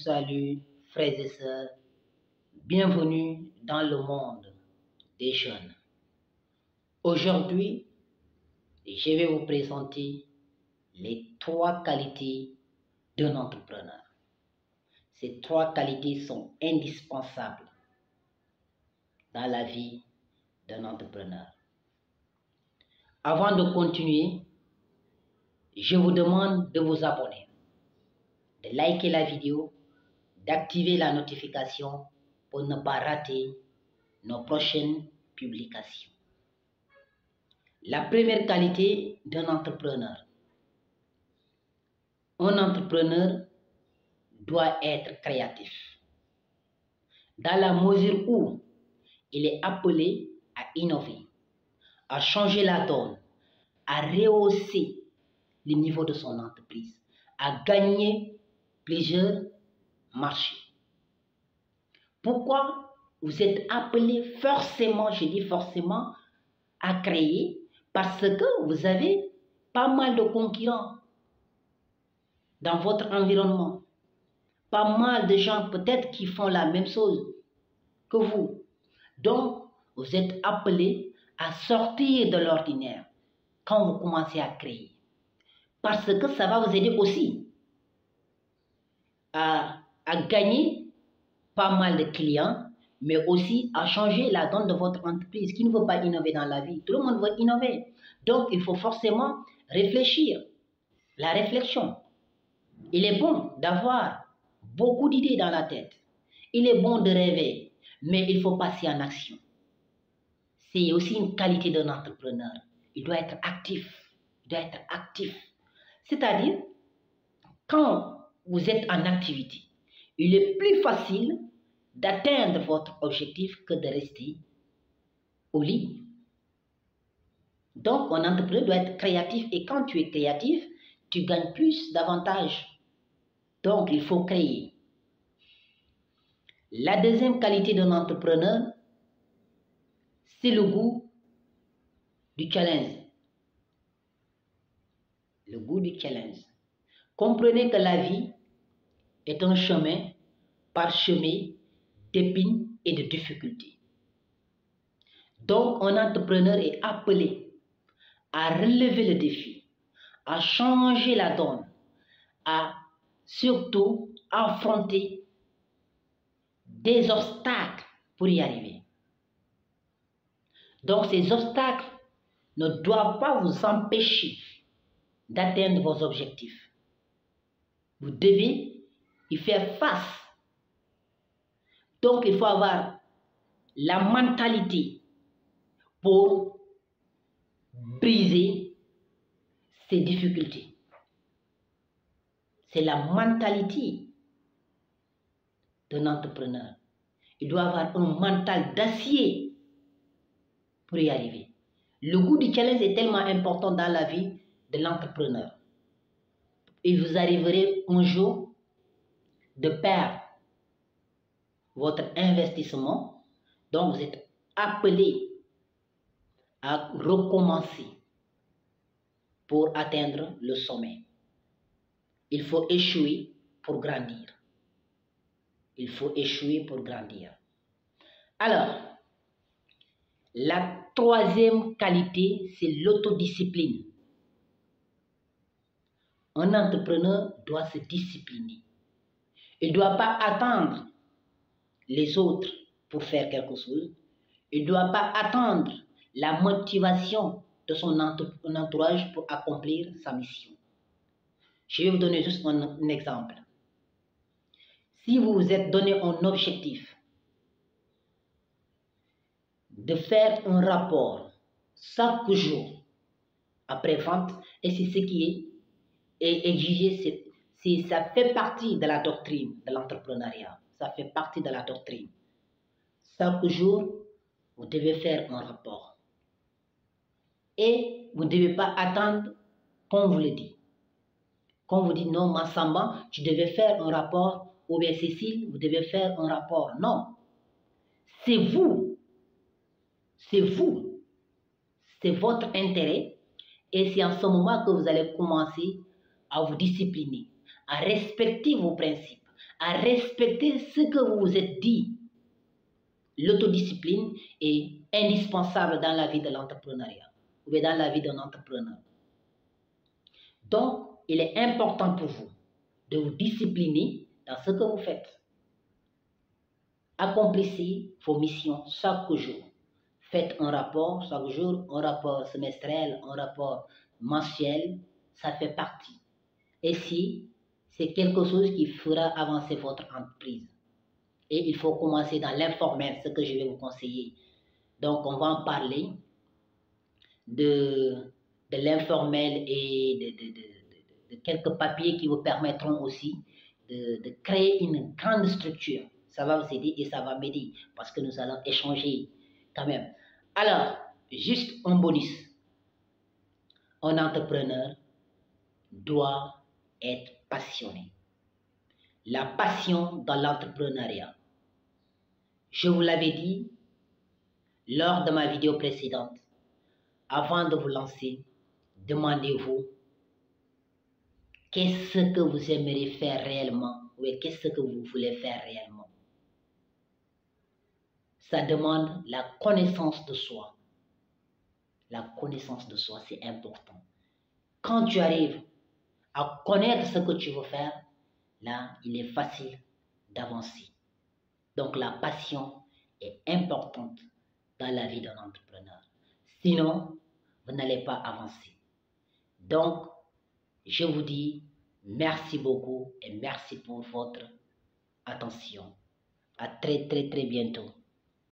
Salut frères et sœurs, bienvenue dans le monde des jeunes. Aujourd'hui, je vais vous présenter les 3 qualités d'un entrepreneur. Ces 3 qualités sont indispensables dans la vie d'un entrepreneur. Avant de continuer, je vous demande de vous abonner, de liker la vidéo, d'activer la notification pour ne pas rater nos prochaines publications. La première qualité d'un entrepreneur. Un entrepreneur doit être créatif, dans la mesure où il est appelé à innover, à changer la donne, à rehausser le niveau de son entreprise, à gagner plusieurs marchés. Pourquoi vous êtes appelé forcément, je dis forcément, à créer? Parce que vous avez pas mal de concurrents dans votre environnement. Pas mal de gens peut-être qui font la même chose que vous. Donc, vous êtes appelé à sortir de l'ordinaire quand vous commencez à créer. Parce que ça va vous aider aussi à gagner pas mal de clients, mais aussi à changer la donne de votre entreprise. Qui ne veut pas innover dans la vie? Tout le monde veut innover. Donc, il faut forcément réfléchir. La réflexion. Il est bon d'avoir beaucoup d'idées dans la tête. Il est bon de rêver, mais il faut passer en action. C'est aussi une qualité d'un entrepreneur. Il doit être actif. Il doit être actif. C'est-à-dire, quand vous êtes en activité, il est plus facile d'atteindre votre objectif que de rester au lit. Donc, un entrepreneur doit être créatif et quand tu es créatif, tu gagnes plus d'avantages. Donc, il faut créer. La deuxième qualité d'un entrepreneur, c'est le goût du challenge. Le goût du challenge. Comprenez que la vie est un chemin parsemé d'épines et de difficultés. Donc, un entrepreneur est appelé à relever le défi, à changer la donne, à surtout affronter des obstacles pour y arriver. Donc, ces obstacles ne doivent pas vous empêcher d'atteindre vos objectifs. Vous devez y faire face. Donc, il faut avoir la mentalité pour briser ces difficultés. C'est la mentalité d'un entrepreneur. Il doit avoir un mental d'acier pour y arriver. Le goût du challenge est tellement important dans la vie de l'entrepreneur. Et vous arriverez un jour de perdre votre investissement. Donc, vous êtes appelé à recommencer pour atteindre le sommet. Il faut échouer pour grandir. Il faut échouer pour grandir. Alors, la troisième qualité, c'est l'autodiscipline. Un entrepreneur doit se discipliner. Il ne doit pas attendre les autres pour faire quelque chose. Il ne doit pas attendre la motivation de son entourage pour accomplir sa mission. Je vais vous donner juste un exemple. Si vous vous êtes donné un objectif de faire un rapport chaque jour après vente, et c'est ce qui est exigé, ça fait partie de la doctrine de l'entrepreneuriat. Ça fait partie de la doctrine. Chaque jour, vous devez faire un rapport. Et vous ne devez pas attendre qu'on vous le dise. Qu'on vous dit non, Massamba, tu devais faire un rapport, ou bien Cécile, vous devez faire un rapport. Non. C'est vous. C'est vous. C'est votre intérêt. Et c'est en ce moment que vous allez commencer à vous discipliner, à respecter vos principes, à respecter ce que vous vous êtes dit. L'autodiscipline est indispensable dans la vie de l'entrepreneuriat ou bien dans la vie d'un entrepreneur. Donc, il est important pour vous de vous discipliner dans ce que vous faites. Accomplissez vos missions chaque jour. Faites un rapport chaque jour, un rapport semestriel, un rapport mensuel, ça fait partie. Et si c'est quelque chose qui fera avancer votre entreprise. Et il faut commencer dans l'informel, ce que je vais vous conseiller. Donc, on va en parler de l'informel et de quelques papiers qui vous permettront aussi de créer une grande structure. Ça va vous aider et ça va m'aider parce que nous allons échanger quand même. Alors, juste un bonus. Un entrepreneur doit être passionné. La passion dans l'entrepreneuriat. Je vous l'avais dit lors de ma vidéo précédente. Avant de vous lancer, demandez-vous qu'est-ce que vous aimeriez faire réellement ou qu'est-ce que vous voulez faire réellement. Ça demande la connaissance de soi. La connaissance de soi, c'est important. Quand tu arrives à connaître ce que tu veux faire, là, il est facile d'avancer. Donc, la passion est importante dans la vie d'un entrepreneur. Sinon, vous n'allez pas avancer. Donc, je vous dis merci beaucoup et merci pour votre attention. À très bientôt.